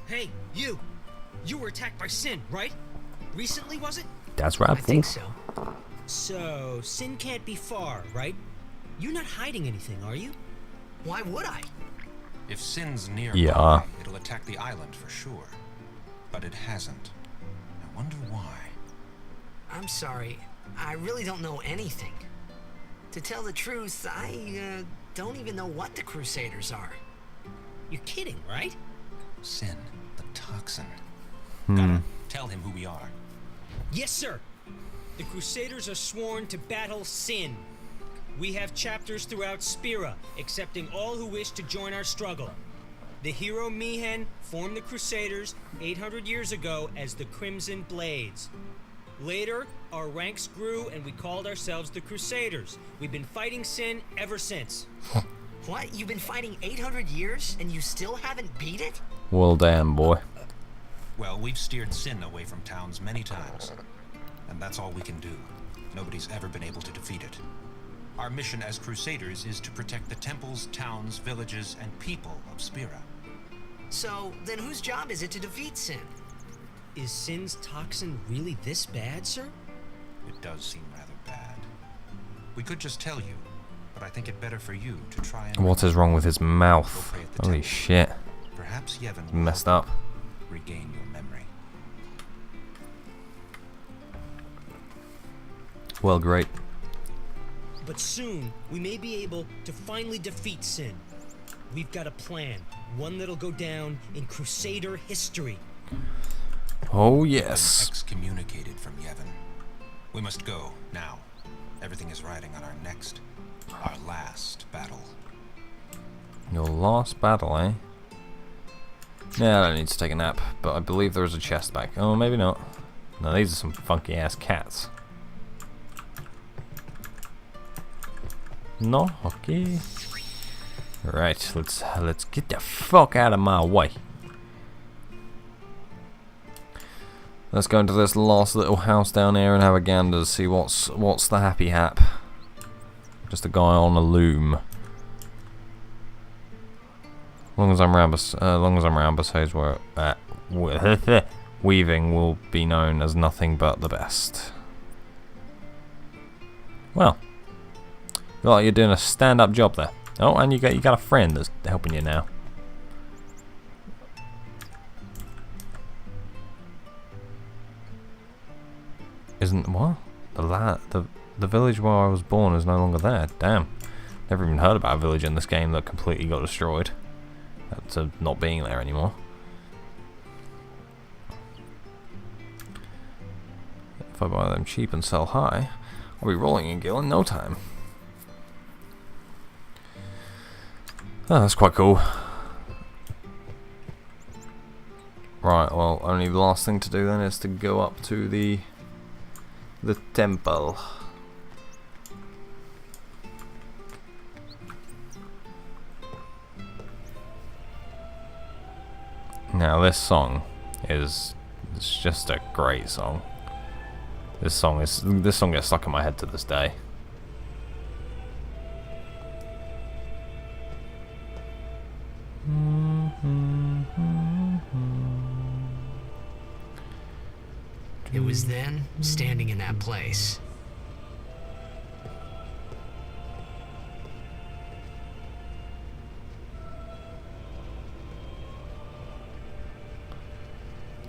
Hey, you! You were attacked by Sin, right? Recently, was it? That's right, I think so. So, Sin can't be far, right? You're not hiding anything, are you? Why would I? If Sin's nearby, Yeah. it'll attack the island for sure. But it hasn't. I wonder why. I'm sorry. I really don't know anything. To tell the truth, I don't even know what the Crusaders are. You're kidding, right? Sin, the toxin. Gotta tell him who we are. Yes, sir! The Crusaders are sworn to battle Sin. We have chapters throughout Spira, accepting all who wish to join our struggle. The hero Mihen formed the Crusaders 800 years ago as the Crimson Blades. Later, our ranks grew and we called ourselves the Crusaders. We've been fighting Sin ever since. What? You've been fighting 800 years and you still haven't beat it? Well, damn, boy. Well, we've steered Sin away from towns many times. And that's all we can do. Nobody's ever been able to defeat it. Our mission as Crusaders is to protect the temples, towns, villages, and people of Spira. So, then whose job is it to defeat Sin? Is Sin's toxin really this bad, sir? It does seem rather bad. We could just tell you, but I think it better for you to try and... What is wrong with his mouth? Holy shit. Perhaps Yevon will Messed help up. you regain your memory. Well, great. But soon, we may be able to finally defeat Sin. We've got a plan, one that'll go down in Crusader history. Oh, Been yes. excommunicated from Yevon. We must go, now. Everything is riding on our last battle. Your last battle, eh? Yeah, I don't need to take a nap, but I believe there is a chest back. Oh, maybe not. No, these are some funky ass cats. No? Okay. Right, let's get the fuck out of my way. Let's go into this last little house down here and have a gander to see what's the happy hap. Just a guy on a loom. As long as I'm around, besides where weaving will be known as nothing but the best. Well, look like you're doing a stand-up job there. Oh, and you got a friend that's helping you now. Isn't what? The village where I was born is no longer there. Damn. Never even heard about a village in this game that completely got destroyed. To not being there anymore. If I buy them cheap and sell high, I'll be rolling in gil in no time. Oh, that's quite cool. Right, well, only the last thing to do then is to go up to the temple. Now this song it's just a great song. This song gets stuck in my head to this day. It was then, standing in that place.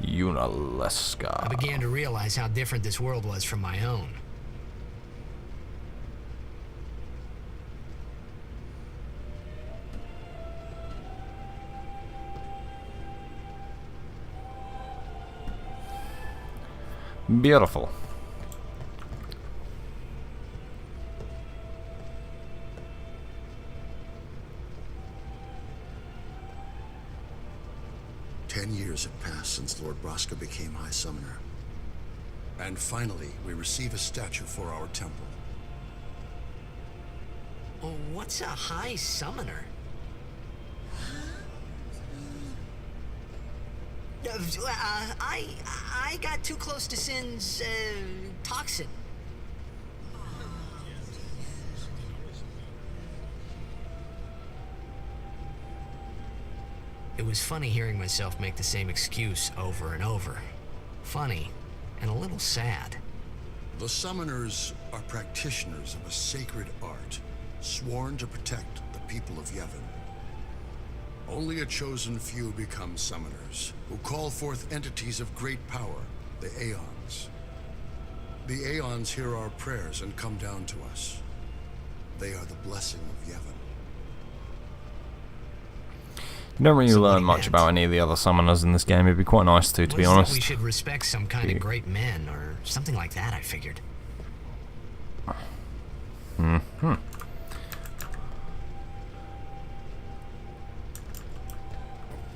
Unaleska. I began to realize how different this world was from my own. Beautiful. Years have passed since Lord Braska became High Summoner. And finally, we receive a statue for our temple. Oh, what's a High Summoner? I got too close to Sin's toxin. It was funny hearing myself make the same excuse over and over. Funny, and a little sad. The summoners are practitioners of a sacred art, sworn to protect the people of Yevon. Only a chosen few become summoners, who call forth entities of great power, the Aeons. The Aeons hear our prayers and come down to us. They are the blessing of Yevon. You don't really So what learn he much meant. about any of the other summoners in this game. It'd be quite nice to be Was that honest. we should respect some kind of great men, or something like that, I figured. I'm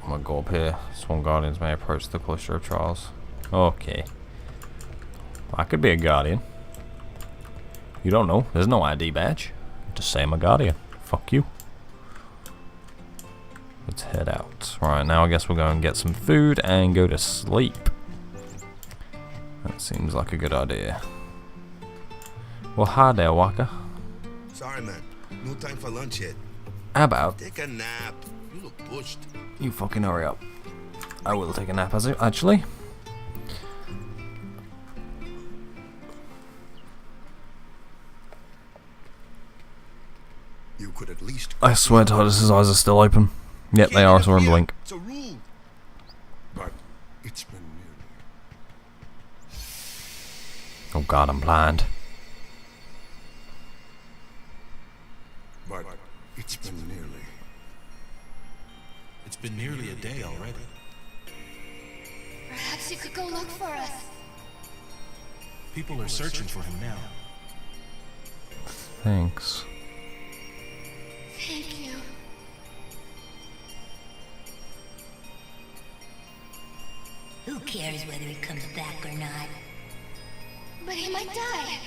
gonna go up here. Sworn guardians may approach the Cloister of Trials. Okay. I could be a guardian. You don't know. There's no ID badge. Just say I'm a guardian. Fuck you. Let's head out. Right, now I guess we'll go and get some food and go to sleep. That seems like a good idea. Well, hi there, Waka. Sorry, man. No time for lunch yet. How about Take a nap. You look pushed. you fucking hurry up? I will take a nap, actually. You could at least... I swear Titus's eyes are still open. Yep, they are. I saw him blink. It's a rule. But it's been nearly... Oh god, I'm blind. But it's been nearly... It's been nearly a day already. Perhaps you could go look for us. People are searching for him now. Thanks. Thank you. Who cares whether he comes back or not? But he might die.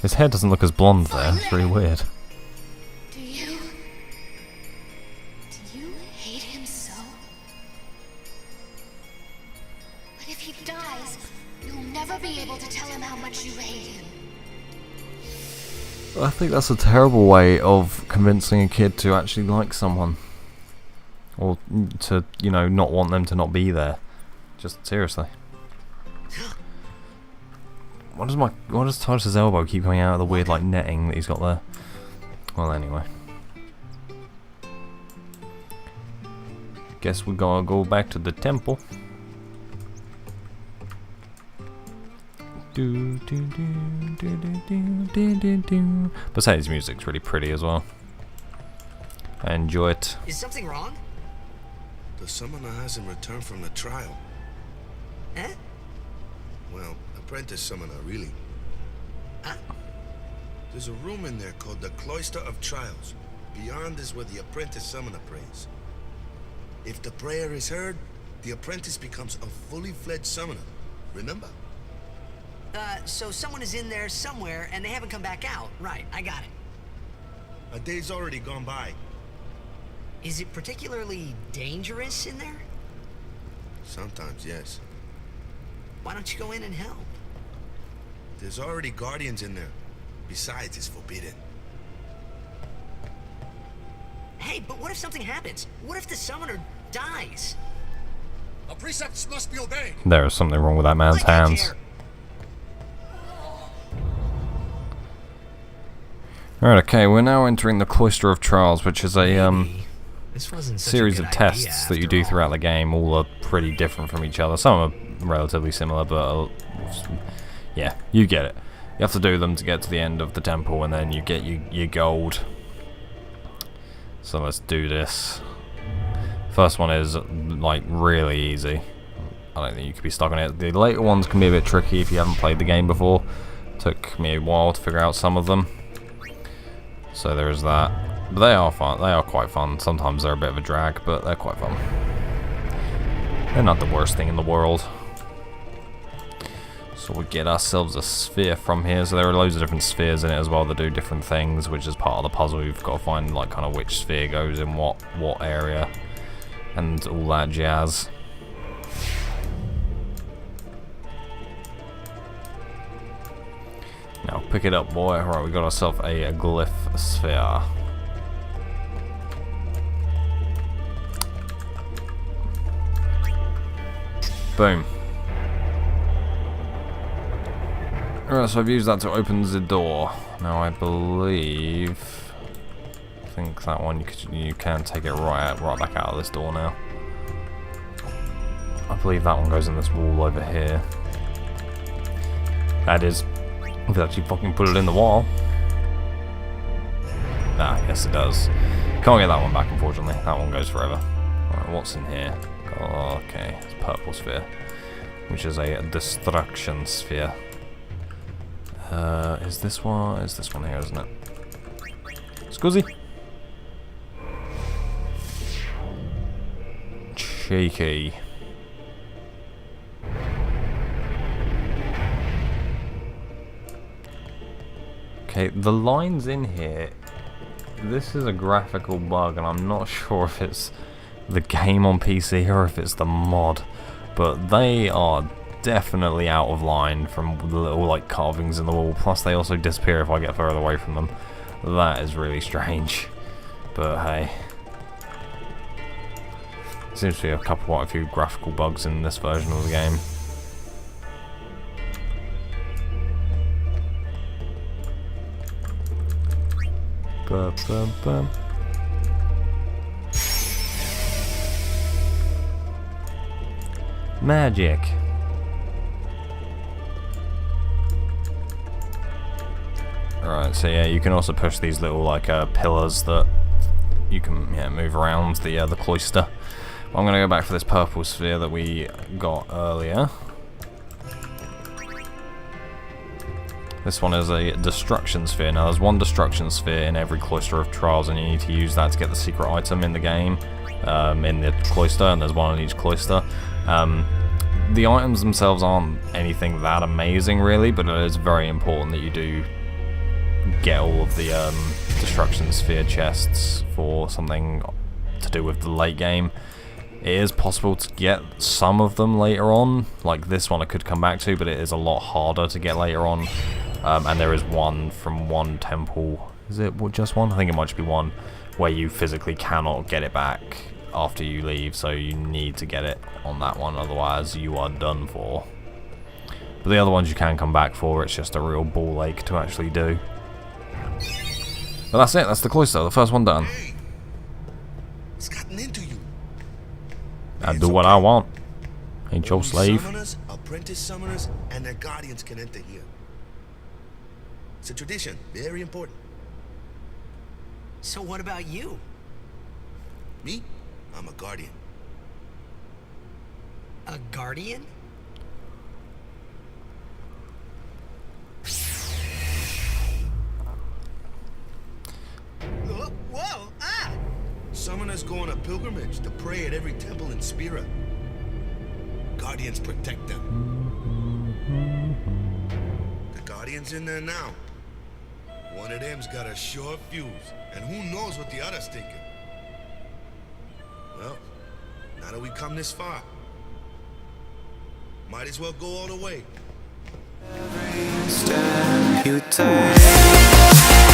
His hair doesn't look as blonde there. It's really weird. Do you hate him so? But if he dies, you'll never be able to tell him how much you hate him. I think that's a terrible way of convincing a kid to actually like someone. Or to, you know, not want them to not be there. Just seriously. Why does Titus's elbow keep coming out of the weird like netting that he's got there? Well, anyway. Guess we're gonna go back to the temple. Besides, music's really pretty as well. I enjoy it. Is something wrong? The summoner hasn't returned from the trial. Eh? Well, apprentice summoner, really. Huh? There's a room in there called the Cloister of Trials. Beyond is where the apprentice summoner prays. If the prayer is heard, the apprentice becomes a fully fledged summoner. Remember? So someone is in there somewhere and they haven't come back out. Right, I got it. A day's already gone by. Is it particularly dangerous in there? Sometimes, yes. Why don't you go in and help? There's already guardians in there. Besides, it's forbidden. Hey, but what if something happens? What if the summoner dies? The precepts must be obeyed! There is something wrong with that man's Like I hands. care. Alright, okay, we're now entering the Cloister of Trials, which is a Maybe this wasn't such a series good of idea tests that you after do all. throughout the game. All are pretty different from each other. Some are relatively similar, but yeah, you get it. You have to do them to get to the end of the temple, and then you get your gold. So let's do this. First one is like really easy. I don't think you could be stuck on it. The later ones can be a bit tricky if you haven't played the game before. Took me a while to figure out some of them. So there is that. But they are fun. They are quite fun. Sometimes they're a bit of a drag, but they're quite fun. They're not the worst thing in the world. So we get ourselves a sphere from here. So there are loads of different spheres in it as well that do different things, which is part of the puzzle. You've got to find like kind of which sphere goes in what area and all that jazz. Now pick it up, boy. Alright, we got ourselves a glyph sphere. Boom. Alright, so I've used that to open the door. Now I believe... I think that one you can take it right back out of this door now. I believe that one goes in this wall over here. That is... if you actually fucking put it in the wall. Ah, yes it does. Can't get that one back, unfortunately. That one goes forever. Alright, what's in here? Oh, okay, it's purple sphere, which is a destruction sphere. Is this one? Is this one here, isn't it? Scusi. Cheeky. Okay, the lines in here. This is a graphical bug, and I'm not sure if it's the game on PC or if it's the mod, but they are definitely out of line from the little like carvings in the wall. Plus they also disappear if I get further away from them. That is really strange, but hey, seems to be quite a few graphical bugs in this version of the game. Bum, bum, bum. Magic. Alright, so yeah, you can also push these little like pillars that you can move around the cloister. I'm gonna go back for this purple sphere that we got earlier. This one is a destruction sphere. Now there's one destruction sphere in every cloister of trials, and you need to use that to get the secret item in the game, in the cloister, and there's one in each cloister. The items themselves aren't anything that amazing really, but it is very important that you do get all of the destruction sphere chests for something to do with the late game. It is possible to get some of them later on, like this one I could come back to, but it is a lot harder to get later on. And there is one from one temple. Is it just one? I think it might just be one, where you physically cannot get it back after you leave, so you need to get it on that one, otherwise you are done for. But the other ones you can come back for, it's just a real ball ache to actually do. But that's it, that's the cloister, the first one done. Hey, it's gotten into you. I do what I want. Ain't your Only slave. Summoners, apprentice summoners, and their guardians can enter here. It's a tradition, very important. So what about you? Me? I'm a guardian. A guardian? Whoa! Ah! Summoners go on a pilgrimage to pray at every temple in Spira. Guardians protect them. The Guardian's in there now. One of them's got a short fuse, and who knows what the other's thinking. Well, now that we've come this far, might as well go all the way. Step you take.